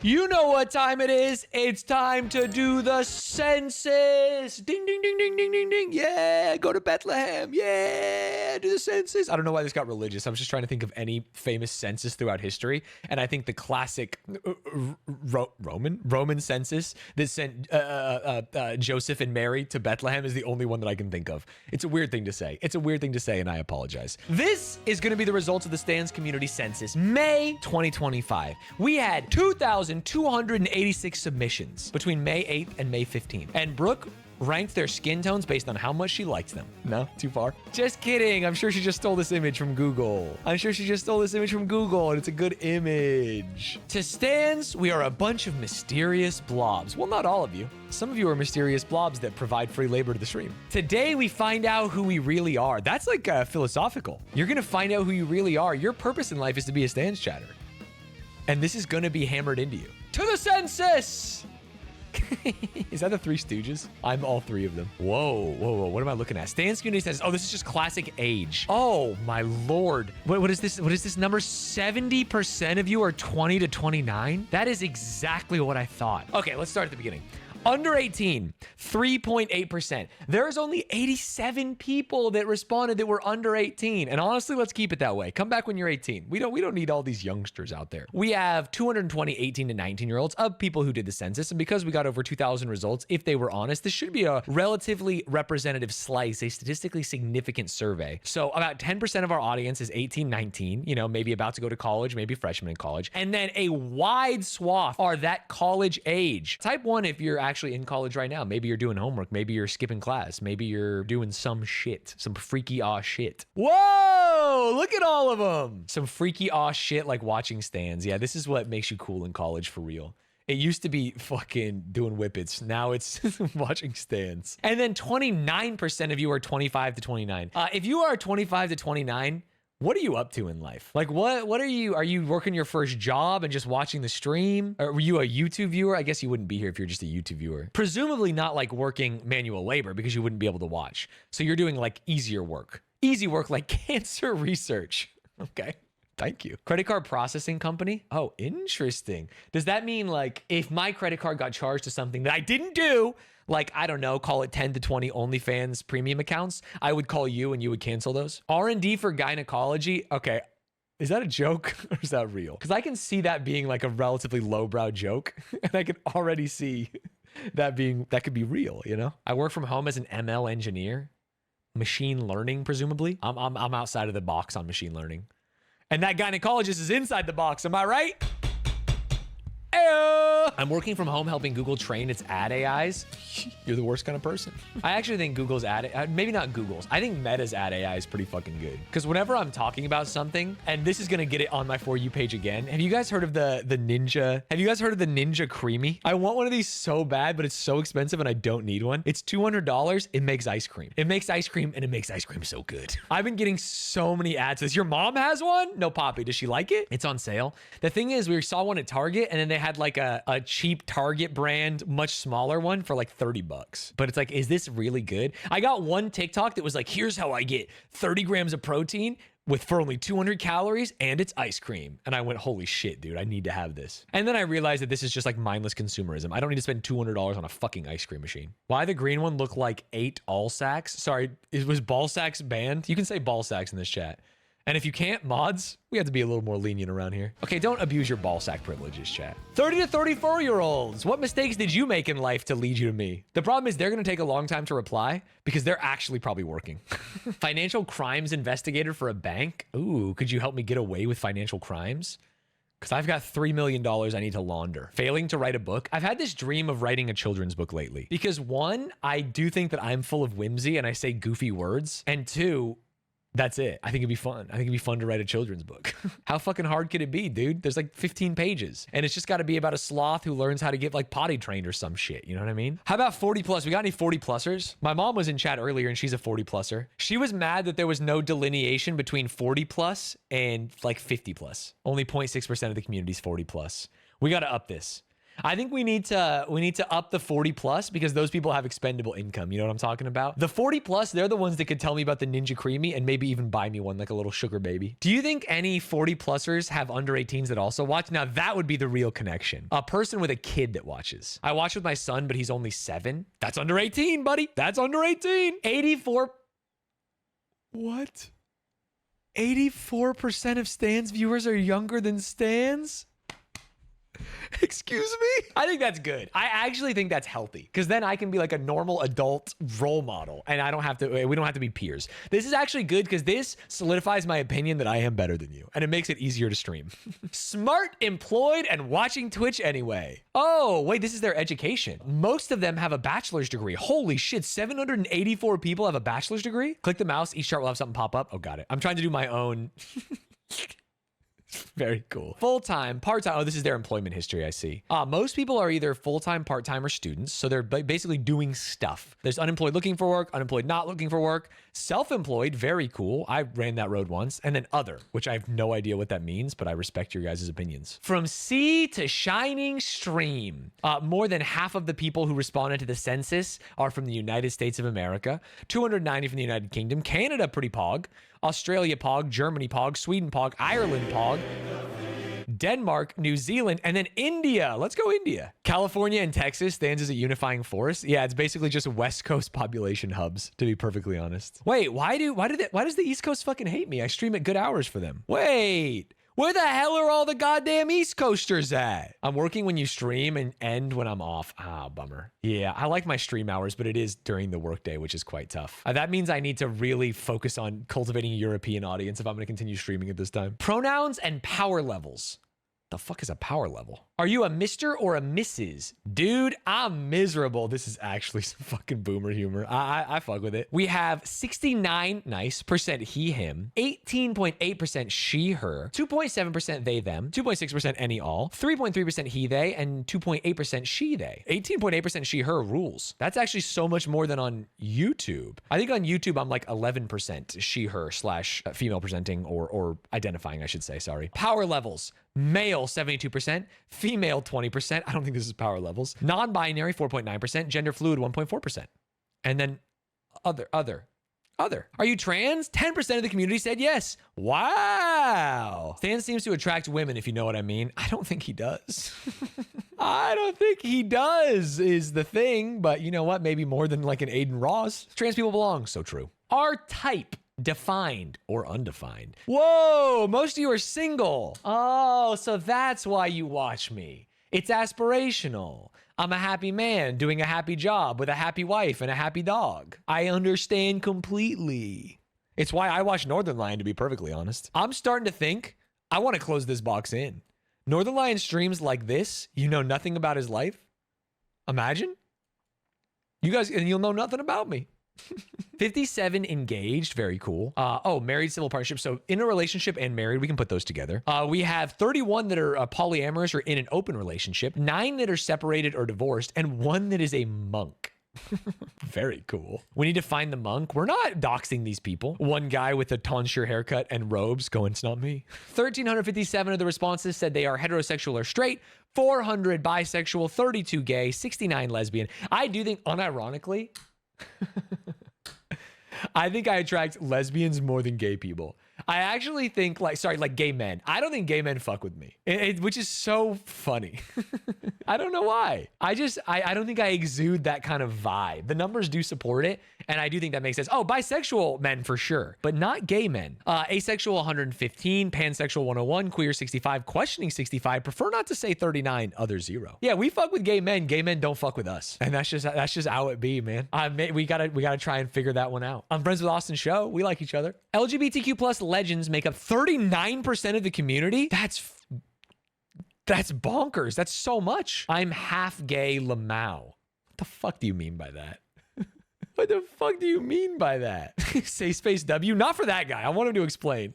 You know what time it is. It's time to do the census. Ding, ding, ding, ding, ding, ding, ding. Yeah, go to Bethlehem. Yeah, do the census. I don't know why this got religious. I was just trying to think of any famous census throughout history. And I think the classic Roman census that sent Joseph and Mary to Bethlehem is the only one that I can think of. It's a weird thing to say. It's a weird thing to say, and I apologize. This is going to be the results of the Stanz Community Census, May 2025. We had 2,286 submissions between May 8th and May 15th. And Brooke ranked their skin tones based on how much she liked them. No, too far. Just kidding. I'm sure she just stole this image from Google. And it's a good image. To Stanz, we are a bunch of mysterious blobs. Well, not all of you. Some of you are mysterious blobs that provide free labor to the stream. Today, we find out who we really are. That's like philosophical. You're going to find out who you really are. Your purpose in life is to be a Stanz chatter. And this is going to be hammered into you. To the census! Is that the Three Stooges? I'm all three of them. Whoa. What am I looking at? Stanz Community says, oh, this is just classic age. Oh, my Lord. What is this? What is this number? 70% of you are 20 to 29? That is exactly what I thought. Okay, let's start at the beginning. Under 18, 3.8%. There's only 87 people that responded that were under 18. And honestly, let's keep it that way. Come back when you're 18. We don't need all these youngsters out there. We have 220 18 to 19-year-olds of people who did the census. And because we got over 2,000 results, if they were honest, this should be a relatively representative slice, a statistically significant survey. So about 10% of our audience is 18, 19, maybe about to go to college, maybe freshmen in college. And then a wide swath are that college age. Type 1 if you're actually in college right now. Maybe you're doing homework. Maybe you're skipping class. Maybe you're doing some shit. Some freaky ass shit. Whoa! Look at all of them. Some freaky ass shit like watching Stanz. Yeah, this is what makes you cool in college for real. It used to be fucking doing whippets. Now it's watching Stanz. And then 29% of you are 25 to 29. If you are 25 to 29, what are you up to in life? Like, what are you working your first job and just watching the stream? Or were you a YouTube viewer? I guess you wouldn't be here if you're just a YouTube viewer. Presumably not like working manual labor because you wouldn't be able to watch. So you're doing like easier work. Easy work like cancer research. Okay. Thank you. Credit card processing company? Oh, interesting. Does that mean like if my credit card got charged to something that I didn't do, like, I don't know, call it 10 to 20 OnlyFans premium accounts, I would call you and you would cancel those? R&D for gynecology? Okay, is that a joke or is that real? Because I can see that being like a relatively lowbrow joke, and I can already see that could be real, I work from home as an ML engineer, machine learning, presumably. I'm outside of the box on machine learning. And that gynecologist is inside the box, am I right? Ayo! I'm working from home helping Google train its ad AIs. You're the worst kind of person. I actually think Google's ad, maybe not Google's, I think Meta's ad AI is pretty fucking good. Because whenever I'm talking about something, and this is gonna get it on my For You page again, have you guys heard of the Ninja? Have you guys heard of the Ninja Creamy? I want one of these so bad, but it's so expensive and I don't need one. It's $200, it makes ice cream. It makes ice cream and it makes ice cream so good. I've been getting so many ads. Says, your mom has one? No, Poppy, does she like it? It's on sale. The thing is, we saw one at Target and then they had like a cheap Target brand, much smaller one for like 30 bucks. But it's like, is this really good? I got one TikTok that was like, here's how I get 30 grams of protein for only 200 calories and it's ice cream. And I went, holy shit, dude, I need to have this. And then I realized that this is just like mindless consumerism. I don't need to spend $200 on a fucking ice cream machine. Why the green one look like 8 all sacks? Sorry, was ball sacks banned? You can say ball sacks in this chat. And if you can't, mods, we have to be a little more lenient around here. Okay, don't abuse your ball sack privileges, chat. 30 to 34-year-olds. What mistakes did you make in life to lead you to me? The problem is they're going to take a long time to reply because they're actually probably working. Financial crimes investigator for a bank. Ooh, could you help me get away with financial crimes? Because I've got $3 million I need to launder. Failing to write a book. I've had this dream of writing a children's book lately. Because one, I do think that I'm full of whimsy and I say goofy words. And two, that's it. I think it'd be fun. I think it'd be fun to write a children's book. How fucking hard could it be, dude? There's like 15 pages. And it's just got to be about a sloth who learns how to get like potty trained or some shit. You know what I mean? How about 40 plus? We got any 40 plussers? My mom was in chat earlier and she's a 40 pluser. She was mad that there was no delineation between 40 plus and like 50 plus. Only 0.6% of the community is 40 plus. We got to up this. I think we need to up the 40 plus because those people have expendable income. You know what I'm talking about? The 40 plus, they're the ones that could tell me about the Ninja Creamy and maybe even buy me one, like a little sugar baby. Do you think any 40 plusers have under 18s that also watch? Now that would be the real connection. A person with a kid that watches. I watch with my son, but he's only 7. That's under 18, buddy. That's under 18. 84. What? 84% of Stan's viewers are younger than Stan's? Excuse me? I think that's good. I actually think that's healthy because then I can be like a normal adult role model and we don't have to be peers. This is actually good because this solidifies my opinion that I am better than you and it makes it easier to stream. Smart, employed, and watching Twitch anyway. Oh, wait, this is their education. Most of them have a bachelor's degree. Holy shit, 784 people have a bachelor's degree? Click the mouse, each chart will have something pop up. Oh, got it. I'm trying to do my own. Very cool. Full-time, part-time. Oh, this is their employment history, I see. Most people are either full-time, part-time, or students. So they're basically doing stuff. There's unemployed looking for work, unemployed not looking for work, self-employed, very cool. I ran that road once. And then other, which I have no idea what that means, but I respect your guys' opinions. From sea to shining stream. More than half of the people who responded to the census are from the United States of America. 290 from the United Kingdom. Canada, pretty pog. Australia pog, Germany pog, Sweden pog, Ireland pog, Denmark, New Zealand, and then India. Let's go India. California and Texas stands as a unifying force. Yeah, it's basically just West Coast population hubs, to be perfectly honest. Wait, why does the East Coast fucking hate me? I stream at good hours for them. Wait. Where the hell are all the goddamn East Coasters at? I'm working when you stream and end when I'm off. Ah, bummer. Yeah, I like my stream hours, but it is during the workday, which is quite tough. That means I need to really focus on cultivating a European audience if I'm going to continue streaming at this time. Pronouns and power levels. The fuck is a power level? Are you a Mr. or a Mrs.? Dude, I'm miserable. This is actually some fucking boomer humor. I fuck with it. We have 69, nice, percent he, him, 18.8% she, her, 2.7% they, them, 2.6% any, all, 3.3% he, they, and 2.8% she, they. 18.8% she, her rules. That's actually so much more than on YouTube. I think on YouTube, I'm like 11% she, her / female presenting or identifying, I should say, sorry. Power levels. Male, 72%. Female, 20%. I don't think this is power levels. Non-binary, 4.9%. Gender fluid, 1.4%. And then other. Are you trans? 10% of the community said yes. Wow. Stan seems to attract women, if you know what I mean. I don't think he does. I don't think he does is the thing. But you know what? Maybe more than like an Aiden Ross. Trans people belong. So true. Our type. Defined or undefined. Whoa, most of you are single. Oh, so that's why you watch me. It's aspirational. I'm a happy man doing a happy job with a happy wife and a happy dog. I understand completely. It's why I watch Northern Lion, to be perfectly honest. I'm starting to think I want to close this box in. Northern Lion streams like this. You know nothing about his life. Imagine. You guys, and you'll know nothing about me. 57 engaged, very cool. Oh, married, civil partnership. So in a relationship and married, we can put those together. We have 31 that are polyamorous or in an open relationship, 9 that are separated or divorced, and 1 that is a monk. Very cool. We need to find the monk. We're not doxing these people. One guy with a tonsure haircut and robes going, it's not me. 1,357 of the responses said they are heterosexual or straight, 400 bisexual, 32 gay, 69 lesbian. I do think, unironically, I think I attract lesbians more than gay people. I actually think like gay men. I don't think gay men fuck with me, which is so funny. I don't know why. I don't think I exude that kind of vibe. The numbers do support it. And I do think that makes sense. Oh, bisexual men for sure, but not gay men. Asexual 115, pansexual 101, queer 65, questioning 65, prefer not to say 39, other 0. Yeah, we fuck with gay men. Gay men don't fuck with us. And that's just how it be, man. We gotta try and figure that one out. I'm friends with Austin Show. We like each other. LGBTQ plus legends make up 39% of the community. That's bonkers. That's so much. I'm half gay Lamau. What the fuck do you mean by that? What the fuck do you mean by that? Say space W? Not for that guy. I want him to explain.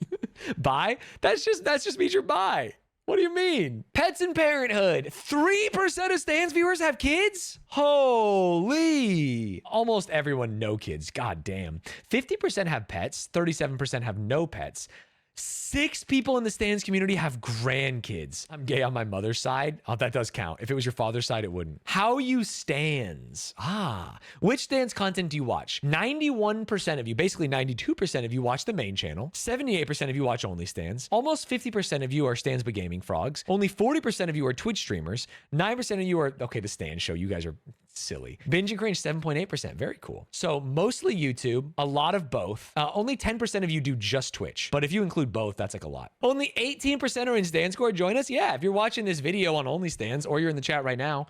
Bi? That's just means you're bi. What do you mean? Pets and Parenthood. 3% of Stan's viewers have kids? Holy. Almost everyone no kids. God damn. 50% have pets. 37% have no pets. 6 people in the Stanz community have grandkids. I'm gay on my mother's side. Oh, that does count. If it was your father's side, it wouldn't. How you Stans? Which Stans content do you watch? 91% of you, basically 92% of you watch the main channel. 78% of you watch only Stans. Almost 50% of you are Stans but Gaming Frogs. Only 40% of you are Twitch streamers. 9% of you are, okay, the Stans show. You guys are silly. Binge and Cringe, 7.8%. Very cool. So mostly YouTube, a lot of both. Only 10% of you do just Twitch. But if you include both, that's like a lot. Only 18% are in Stan Score. Join us. Yeah, if you're watching this video on Only Stans or you're in the chat right now,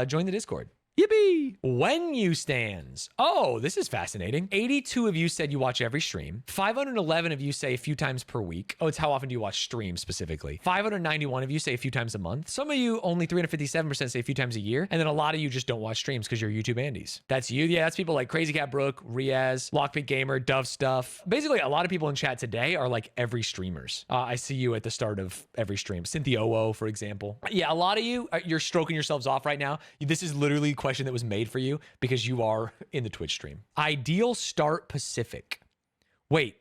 join the Discord. Yippee! When you Stans. Oh, this is fascinating. 82 of you said you watch every stream. 511 of you say a few times per week. Oh, it's how often do you watch streams specifically. 591 of you say a few times a month. Some of you, only 357% say a few times a year. And then a lot of you just don't watch streams because you're YouTube Andes. That's you. Yeah, that's people like Crazy Cat Brooke, Riaz, Lockpick Gamer, Dove Stuff. Basically, a lot of people in chat today are like every streamers. I see you at the start of every stream. Cynthia Oo, for example. Yeah, a lot of you, you're stroking yourselves off right now. This is literally question that was made for you because you are in the Twitch stream. Ideal start Pacific. Wait,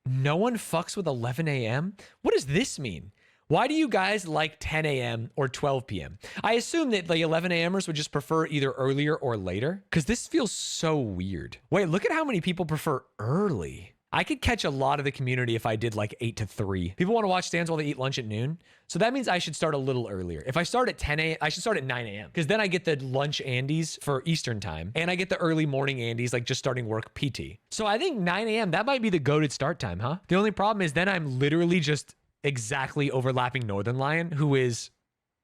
no one fucks with 11 a.m.? What does this mean? Why do you guys like 10 a.m. or 12 p.m.? I assume that the 11 a.m.ers would just prefer either earlier or later because this feels so weird. Wait, look at how many people prefer early. I could catch a lot of the community if I did like 8 to 3. People want to watch Stans while they eat lunch at noon. So that means I should start a little earlier. If I start at 10 a.m., I should start at 9 a.m. because then I get the lunch Andes for Eastern time. And I get the early morning Andes, like just starting work PT. So I think 9 a.m., that might be the goated start time, huh? The only problem is then I'm literally just exactly overlapping Northern Lion, who is,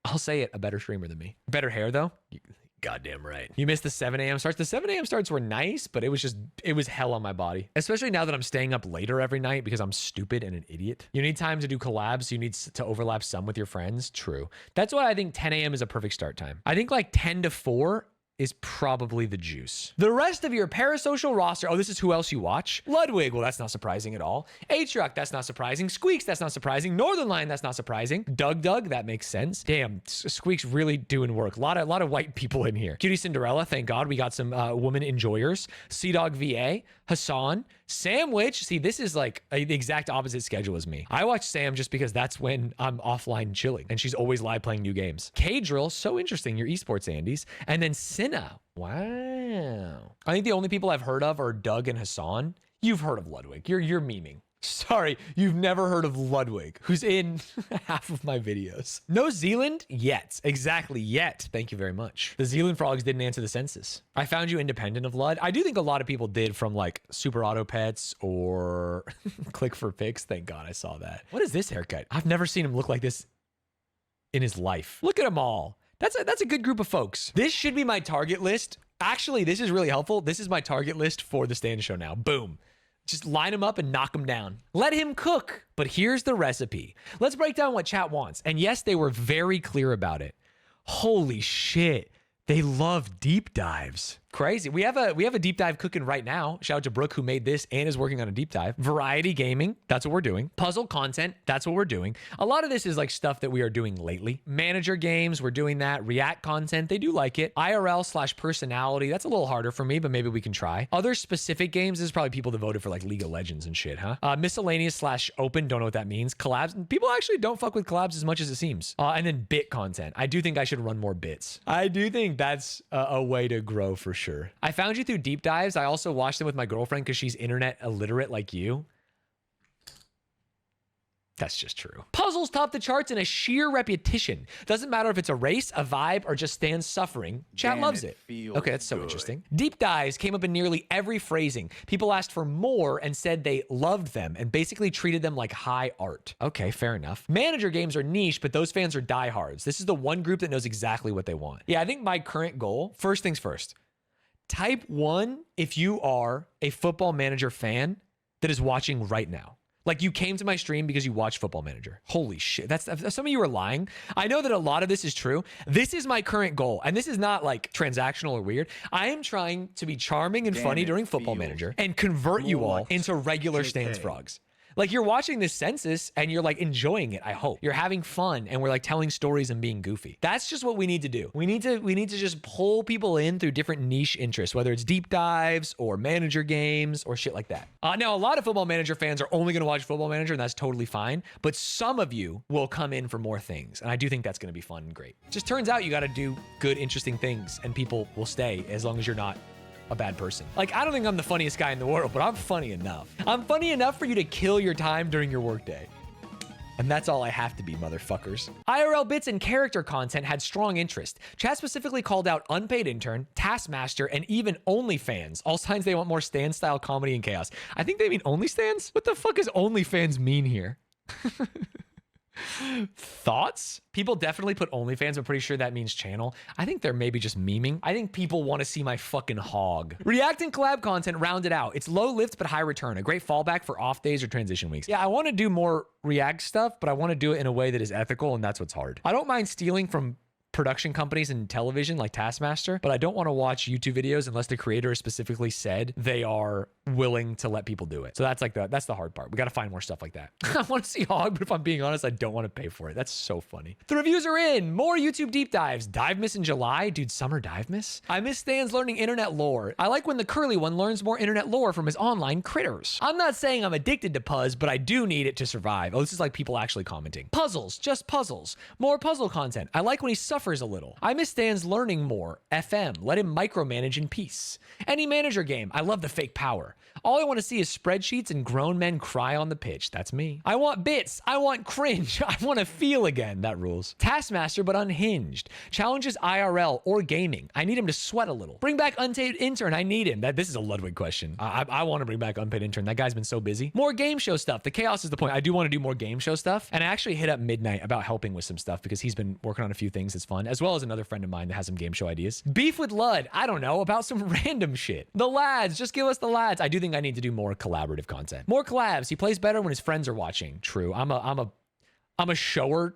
I'll say it, a better streamer than me. Better hair though. Goddamn right. You missed the 7 a.m. starts. The 7 a.m. starts were nice, but it was hell on my body. Especially now that I'm staying up later every night because I'm stupid and an idiot. You need time to do collabs. So you need to overlap some with your friends. True. That's why I think 10 a.m. is a perfect start time. I think like 10 to 4 is probably the juice. The rest of your Parasocial roster, oh, this is who else you watch. Ludwig, well, that's not surprising at all. H-Rock, that's not surprising. Squeaks, that's not surprising. Northern Lion, that's not surprising. Doug, that makes sense. Damn, Squeaks really doing work. A lot of white people in here. Cutie Cinderella, thank God we got some women enjoyers. Sea-Dog VA, Hassan, Sandwich. See, this is like the exact opposite schedule as me. I watch Sam just because that's when I'm offline chilling and she's always live playing new games. K-Drill, so interesting, your esports Andes. And then Cinna, wow. I think the only people I've heard of are Doug and Hassan. You've heard of Ludwig, you're memeing. Sorry, you've never heard of Ludwig, who's in half of my videos. No Zealand yet. Exactly, yet. Thank you very much. The Zealand frogs didn't answer the census. I found you independent of Lud. I do think a lot of people did from like Super Auto Pets or Click for Pics. Thank God I saw that. What is this haircut? I've never seen him look like this in his life. Look at them all. That's a good group of folks. This should be my target list. Actually, this is really helpful. This is my target list for the Stand Show now. Boom. Just line him up and knock him down. Let him cook. But here's the recipe. Let's break down what chat wants. And yes, they were very clear about it. Holy shit. They love deep dives. Crazy. We have a deep dive cooking right now. Shout out to Brooke who made this and is working on a deep dive. Variety gaming, that's what we're doing. Puzzle content, that's what we're doing. A lot of this is like stuff that we are doing lately. Manager games, we're doing that. React content, they do like it. IRL/personality, that's a little harder for me, but maybe we can try. Other specific games, this is probably people that voted for like League of Legends and shit, huh? Miscellaneous/open, don't know what that means. Collabs, people actually don't fuck with collabs as much as it seems. And then bit content. I do think I should run more bits. I do think that's a way to grow for sure. I found you through deep dives. I also watched them with my girlfriend because she's internet illiterate like you. That's just true. Puzzles top the charts in a sheer repetition. Doesn't matter if it's a race, a vibe, or just stands suffering. Chat loves it. Okay, that's so interesting. Deep dives came up in nearly every phrasing. People asked for more and said they loved them and basically treated them like high art. Okay, fair enough. Manager games are niche, but those fans are diehards. This is the one group that knows exactly what they want. Yeah, I think my current goal, first things first, type 1 if you are a Football Manager fan that is watching right now. Like you came to my stream because you watched Football Manager. Holy shit. That's some of you are lying. I know that a lot of this is true. This is my current goal. And this is not like transactional or weird. I am trying to be charming and funny during Football Manager and convert you all into regular Stanz frogs. Like you're watching this census and you're like enjoying it. I hope you're having fun and we're like telling stories and being goofy. That's just what we need to do. We need to just pull people in through different niche interests, whether it's deep dives or manager games or shit like that. Now a lot of Football Manager fans are only going to watch Football Manager, and that's totally fine. But some of you will come in for more things, and I do think that's going to be fun and great. Just turns out you got to do good, interesting things, and people will stay as long as you're not a bad person. Like, I don't think I'm the funniest guy in the world, but I'm funny enough. I'm funny enough for you to kill your time during your workday. And that's all I have to be, motherfuckers. IRL bits and character content had strong interest. Chat specifically called out Unpaid Intern, Taskmaster, and even OnlyFans. All signs they want more Stanz-style comedy and chaos. I think they mean OnlyStans? What the fuck does OnlyFans mean here? Thoughts? People definitely put OnlyFans. I'm pretty sure that means channel. I think they're maybe just memeing. I think people want to see my fucking hog. React and collab content rounded out. It's low lift but high return. A great fallback for off days or transition weeks. Yeah, I want to do more React stuff, but I want to do it in a way that is ethical, and that's what's hard. I don't mind stealing from production companies and television like Taskmaster, but I don't want to watch YouTube videos unless the creator has specifically said they are willing to let people do it. So that's like that's the hard part. We got to find more stuff like that. I want to see Hog, but if I'm being honest, I don't want to pay for it. That's so funny. The reviews are in. More YouTube deep dives. Dive Miss in July. Dude, summer dive miss. I miss Stan's learning internet lore. I like when the curly one learns more internet lore from his online critters. I'm not saying I'm addicted to Puzz, but I do need it to survive. Oh, this is like people actually commenting. Puzzles, just puzzles. More puzzle content. I like when he suffers a little. I miss Stan's learning more. FM. Let him micromanage in peace. Any manager game. I love the fake power. All I want to see is spreadsheets and grown men cry on the pitch. That's me. I want bits. I want cringe. I want to feel again. That rules. Taskmaster, but unhinged. Challenges IRL or gaming. I need him to sweat a little. Bring back Unpaid Intern. I need him. This is a Ludwig question. I want to bring back Unpaid Intern. That guy's been so busy. More game show stuff. The chaos is the point. I do want to do more game show stuff. And I actually hit up Midnight about helping with some stuff because he's been working on a few things that's fun, as well as another friend of mine that has some game show ideas. Beef with Lud. I don't know, about some random shit. The lads. Just give us the lads. I do think I need to do more collaborative content. More collabs. He plays better when his friends are watching. True. I'm a shower.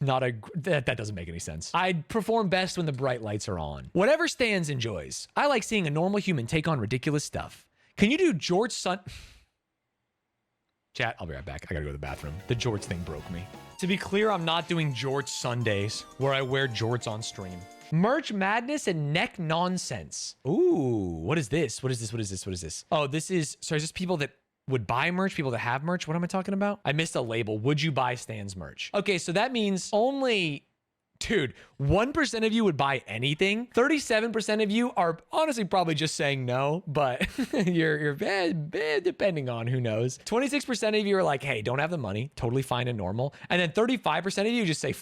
That doesn't make any sense. I perform best when the bright lights are on. Whatever Stanz enjoys. I like seeing a normal human take on ridiculous stuff. Can you do George Sun? Chat, I'll be right back. I gotta go to the bathroom. The jorts thing broke me. To be clear, I'm not doing jorts Sundays where I wear jorts on stream. Merch madness and neck nonsense. Ooh, what is this? What is this? What is this? What is this? Oh, this is, so is this people that would buy merch, people that have merch? What am I talking about? I missed a label. Would you buy Stan's merch? Okay, so that means only, dude, 1% of you would buy anything. 37% of you are honestly probably just saying no, but you're depending on, who knows. 26% of you are like, hey, don't have the money. Totally fine and normal. And then 35% of you just say,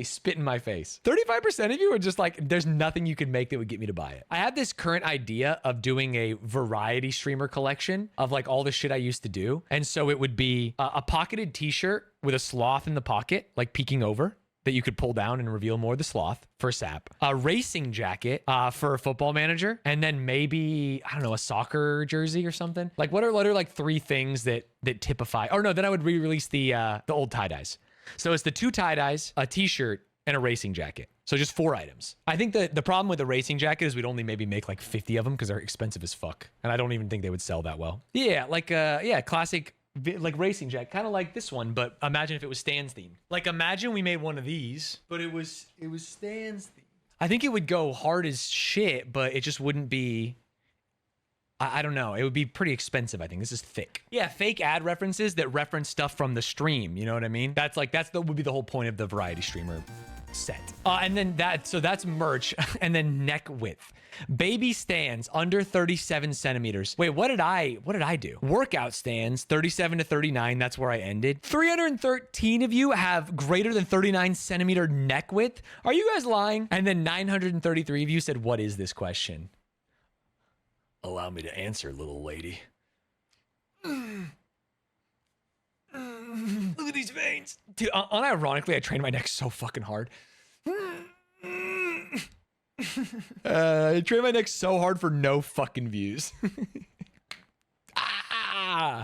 spit in my face. 35% of you are just like, there's nothing you can make that would get me to buy it. I have this current idea of doing a variety streamer collection of like all the shit I used to do. And so it would be a pocketed t-shirt with a sloth in the pocket, like peeking over, that you could pull down and reveal more of the sloth for SAP, a racing jacket for a Football Manager, and then maybe, I don't know, a soccer jersey or something. Like what are like 3 things that typify, or no, then I would re-release the old tie-dyes. So it's the 2 tie-dyes, a t-shirt, and a racing jacket. So just 4 items. I think the problem with the racing jacket is we'd only maybe make like 50 of them because they're expensive as fuck. And I don't even think they would sell that well. Yeah, like classic like racing jacket, kind of like this one, but imagine if it was Stan's theme. Like imagine we made one of these, but it was Stan's theme. I think it would go hard as shit, but it just wouldn't be, I don't know. It would be pretty expensive, I think. This is thick. Yeah, fake ad references that reference stuff from the stream. You know what I mean? That's would be the whole point of the variety streamer set. And then that's merch. And then neck width. Baby Stanz under 37 centimeters. Wait, what did I do? Workout Stanz 37 to 39. That's where I ended. 313 of you have greater than 39 centimeter neck width. Are you guys lying? And then 933 of you said, what is this question? Allow me to answer, little lady. Look at these veins. Dude, unironically, I trained my neck so fucking hard. I trained my neck so hard for no fucking views.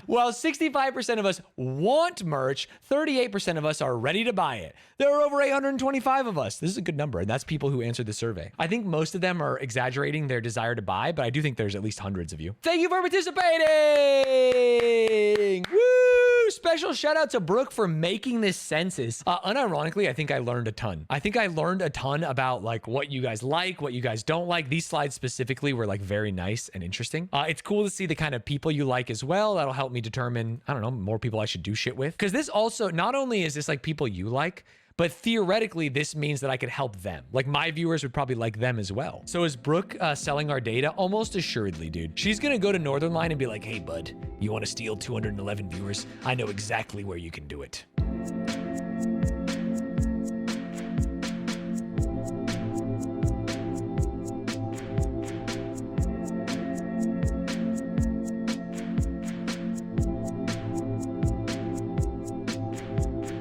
While 65% of us want merch, 38% of us are ready to buy it. There are over 825 of us. This is a good number, and that's people who answered the survey. I think most of them are exaggerating their desire to buy, but I do think there's at least hundreds of you. Thank you for participating! Woo! Special shout out to Brooke for making this census. Unironically, I think I learned a ton. I think I learned a ton about like what you guys like, what you guys don't like. These slides specifically were like very nice and interesting. It's cool to see the kind of people you like as well. That'll help me determine, I don't know, more people I should do shit with. Because this also, not only is this like people you like, but theoretically, this means that I could help them. Like my viewers would probably like them as well. So is Brooke selling our data? Almost assuredly, dude. She's gonna go to Northern Line and be like, hey, bud, you wanna steal 211 viewers? I know exactly where you can do it.